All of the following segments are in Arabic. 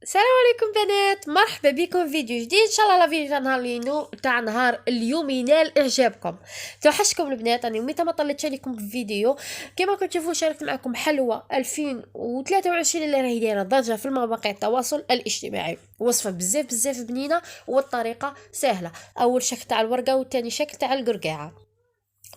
السلام عليكم بنات، مرحبا بكم في فيديو جديد. ان شاء الله لا فيديو تاع نهار اليوم ينال اعجابكم. توحشكم البنات، انا متى ما طلعت عليكم بفيديو. كما كنتم تشوفوا شاركت معكم حلوى 2023 اللي راهي دايره ضجه في مواقع التواصل الاجتماعي. وصفه بزاف بزاف بنينه والطريقه سهله. اول شكل تاع الورقه والثاني شكل تاع القرقاعه.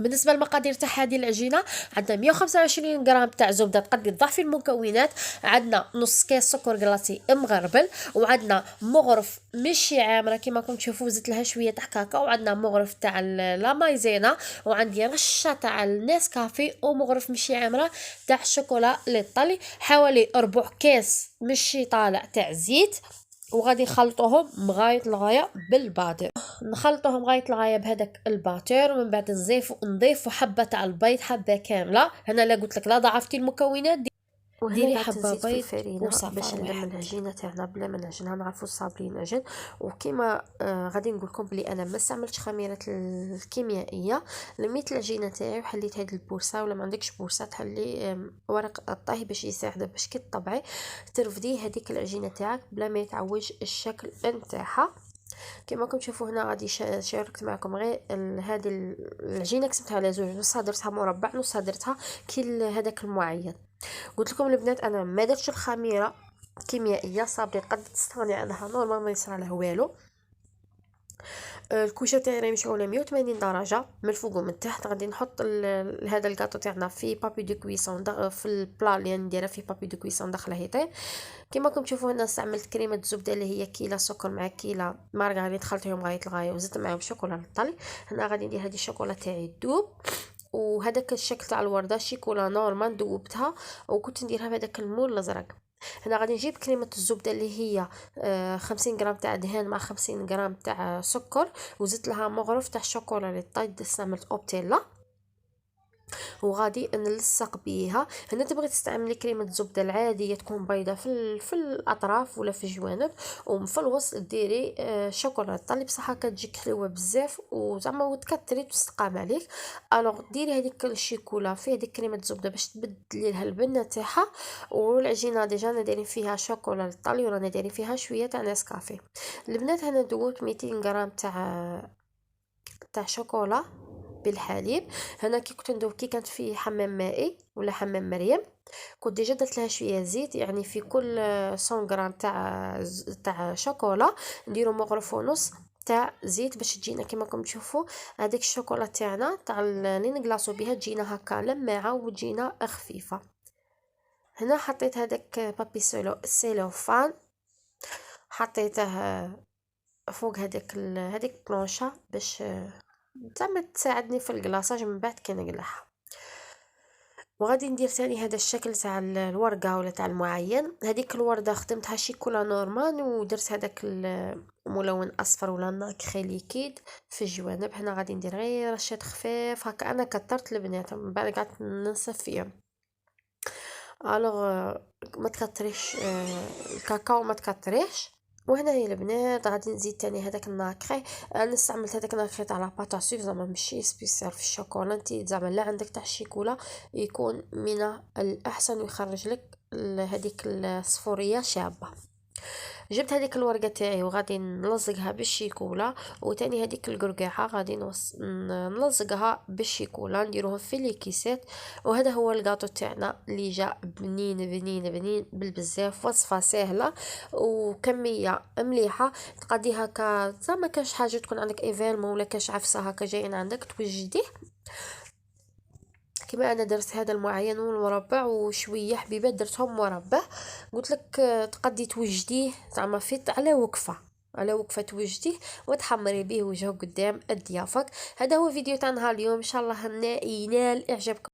بالنسبه للمقادير تاع هذه العجينه، عندنا 125 غرام تاع زبده تقدري تضعفي المكونات، عندنا نص كاس سكر جلاسي مغربل، وعندنا مغرف مشي عامره كما راكم تشوفوا زدت لها شويه تاع كاكاو، وعندنا مغرف تاع لا مايزينا، وعندي رشه تاع النسكافي، ومغرف مشي عامره تاع الشوكولا للطلي، حوالي ربع كاس مشي طالع تاع زيت. وغادي نخلطوهم مغاية الغاية بالبادر. نخلطوهم غاية الغاية بهداك الباتر، ومن بعد نضيفوا حبة تاع البيض، حبة كاملة. هنا لا قلت لك لا ضعفتي المكونات، وهنا ديري قاعد حبة نزيد في بيض الفرينه باش وصفر نلم واحد. العجينه تاعنا بلا ما نعجنها، نعرفوا الصابرين نعجن. وكما غادي نقول لكم بلي انا ما استعملتش خميرات الكيميائيه. لميت العجينه تاعي وحليت هذه البورصه، ولا ما عندكش بورصه تحلي ورق الطهي باش يساعد باش كي تطبعي ترفدي هذيك العجينه تاعك بلا ما يتعوج الشكل نتاعها. كما راكم تشوفوا هنا غادي شاركت معكم غير هذه العجينه قسمتها على زوج، نصها درتها مربع، نصها درتها كي هذاك المعين. قلت لكم البنات انا ما درتش الخميره كيميائيه، صابري قد تستغني عنها نورمال ما يصرى له والو. الكوشه تاعي راهي مشعوله 180 درجه من الفوق ومن تحت. غادي نحط هذا الكاطو تاعنا في بابي دو كويسون في البلا اللي نديرها في بابي دو كويسون داخله يطيب. كما راكم تشوفوا هنا استعملت كريمه الزبده اللي هي كيله سكر مع كيله مارغريت، خلطتهم غايه الغايه وزدت معاهم شوكولا للطلي. هنا غادي ندير هذه الشوكولا تاعي تذوب، وهذاك الشكل تاع الورده شيكولا نورمال ذوبتها وكنت نديرها بهذاك المول الازرق. هنا غادي نجيب كريمه الزبده اللي هي 50 غرام تاع دهان مع 50 غرام تاع سكر، وزدت لها مغرف تاع شوكولا للطيب، استعملت اوبتيلا وغادي نلصق بيها. هنا تبغي تستعملي كريمه الزبده العاديه تكون بيضه في الاطراف ولا في الجوانب، وفي الوسط ديري شوكولا طلي بصح هكا تجيك حلوه بزاف وزعما وتكثري تستقام عليك. الوغ ديري هذيك الشيكولا في هذيك كريمه الزبده باش تبدلي لها البنه تاعها. والعجينه ديجا انا دايرين فيها شوكولا للطلي ورانا دايرين فيها شويه تاع نسكافيه. البنات هنا دوبت 200 غرام تاع شوكولا بالحليب. هنا كي كنت ندوب كي كانت في حمام مائي ولا حمام مريم، كنت ديجا درت لها شويه زيت، يعني في كل 100 غرام تاع شوكولا نديرو مغرف ونص تاع زيت باش تجينا كما راكم تشوفوا هذيك الشوكولا تاعنا تاع اللي نقلاصو بها تجينا هكا لماعه وتجينا خفيفه. هنا حطيت هذاك بابي سيلوفان، حطيته فوق هذيك بلونشا باش زعما تساعدني في الكلاصاج من بعد كي نقلعها. وغادي ندير ثاني هذا الشكل تاع الورقه ولا تاع المعين. هذيك الورده خدمتها شيكولا نورمال ودرت هذاك الملون اصفر ولا ناكخي ليكيد في الجوانب. هنا غادي ندير غير رشات خفيف هكا، انا كثرت البنات من بعد قعدت ننسف فيهم. الوغ ما تكتريش الكاكاو ما تكتريش. وهنا هي البنات غادي نزيد تاني هذاك الناكري. انا استعملت هذاك الناكري تاع لاباطا سوف زعما ماشي سبيسيال في الشوكولا، انت زعما لا عندك تاع الشيكولا يكون من الاحسن ويخرج لك هذيك الصفوريه شابه. جبت هذيك الورقه تاعي وغادي نلصقها بالشيكولا، وتاني هذيك القرقاعه غادي نلصقها بالشيكولا نديروهم في لي كيسات. وهذا هو الكاطو تاعنا اللي جاء بنين بنين بنين بالبزاف. وصفه سهله وكميه مليحه، تقضي هكا زعما كاش حاجه تكون عندك ايفيرمون ولا كاش عفسه هكا جايين عندك توجديه. كما انا درت هذا المعين والمربع وشويه حبيبات درتهم مربع. قلت لك تقدي توجديه زعما فيت على وقفه على وقفه توجديه وتحمري به وجهه قدام الضيافك. هذا هو فيديو تاع نهار اليوم، ان شاء الله ينال اعجابكم.